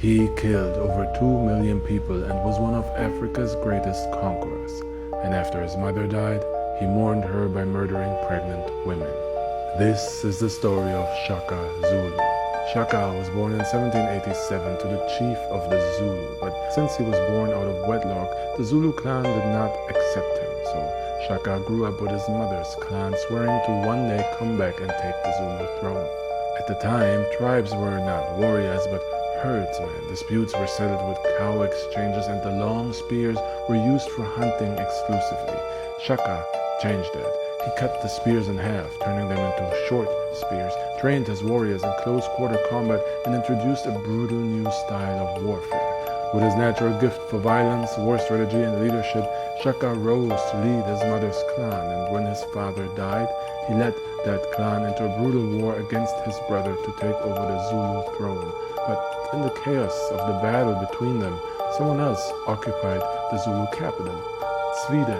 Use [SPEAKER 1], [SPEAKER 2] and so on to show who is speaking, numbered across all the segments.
[SPEAKER 1] He killed over 2 million people and was one of Africa's greatest conquerors. And after his mother died, he mourned her by murdering pregnant women. This is the story of Shaka Zulu. Shaka was born in 1787 to the chief of the Zulu, but since he was born out of wedlock, the Zulu clan did not accept him. So Shaka grew up with his mother's clan, swearing to one day come back and take the Zulu throne. At the time, tribes were not warriors but herdsmen. Disputes were settled with cow exchanges, and the long spears were used for hunting exclusively. Shaka changed that. He cut the spears in half, turning them into short spears, trained his warriors in close-quarter combat, and introduced a brutal new style of warfare. With his natural gift for violence, war strategy, and leadership, Shaka rose to lead his mother's clan, and when his father died, he led that clan into a brutal war against his brother to take over the Zulu throne. But in the chaos of the battle between them, someone else occupied the Zulu capital, Zwide,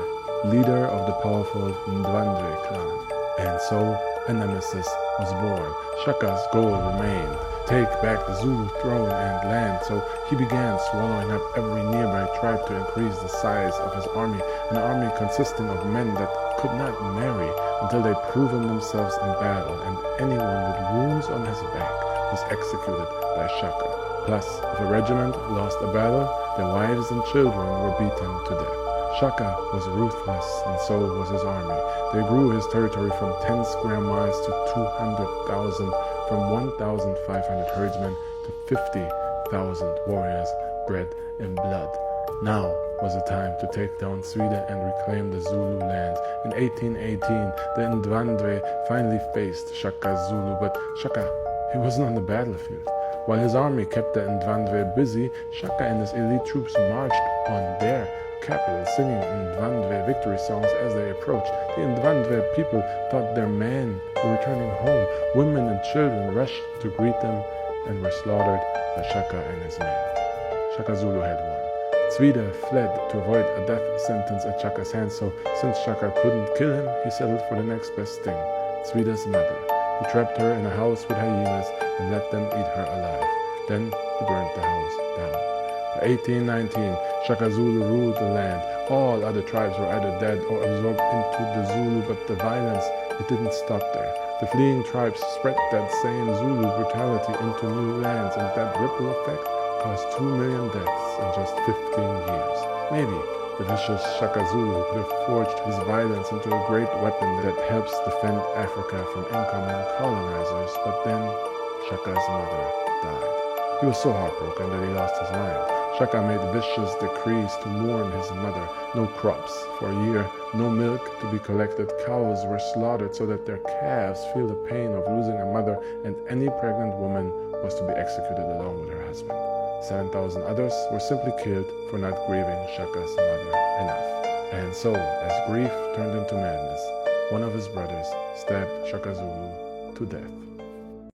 [SPEAKER 1] leader of the powerful Ndwandwe clan. And so a nemesis was born. Shaka's goal remained: take back the Zulu throne and land. So he began swallowing up every nearby tribe to increase the size of his army, an army consisting of men that could not marry until they proven themselves in battle, and anyone with wounds on his back was executed by Shaka. Plus, if a regiment lost a battle, their wives and children were beaten to death. Shaka was ruthless, and so was his army. They grew his territory from 10 square miles to 200,000, from 1,500 herdsmen to 50,000 warriors bred in blood. Now was the time to take down Zwide and reclaim the Zulu land. In 1818, the Ndwandwe finally faced Shaka Zulu, but Shaka, he wasn't on the battlefield. While his army kept the Ndwandwe busy, Shaka and his elite troops marched on their capital, singing Ndwandwe victory songs as they approached. The Ndwandwe people thought their men were returning home. Women and children rushed to greet them and were slaughtered by Shaka and his men. Shaka Zulu had won. Zwide fled to avoid a death sentence at Shaka's hands, so since Shaka couldn't kill him, he settled for the next best thing: Zwide's mother. He trapped her in a house with hyenas and let them eat her alive. Then he burned the house down. By 1819, Shaka Zulu ruled the land. All other tribes were either dead or absorbed into the Zulu, but the violence, it didn't stop there. The fleeing tribes spread that same Zulu brutality into new lands, and that ripple effect caused 2 million deaths in just 15 years. Maybe the vicious Shaka Zulu could have forged his violence into a great weapon that helps defend Africa from incoming colonizers, but then Shaka's mother died. He was so heartbroken that he lost his mind. Shaka made vicious decrees to mourn his mother. No crops for a year, no milk to be collected. Cows were slaughtered so that their calves feel the pain of losing a mother, and any pregnant woman was to be executed along with her husband. 7,000 others were simply killed for not grieving Shaka's mother enough. And so, as grief turned into madness, one of his brothers stabbed Shaka Zulu to death.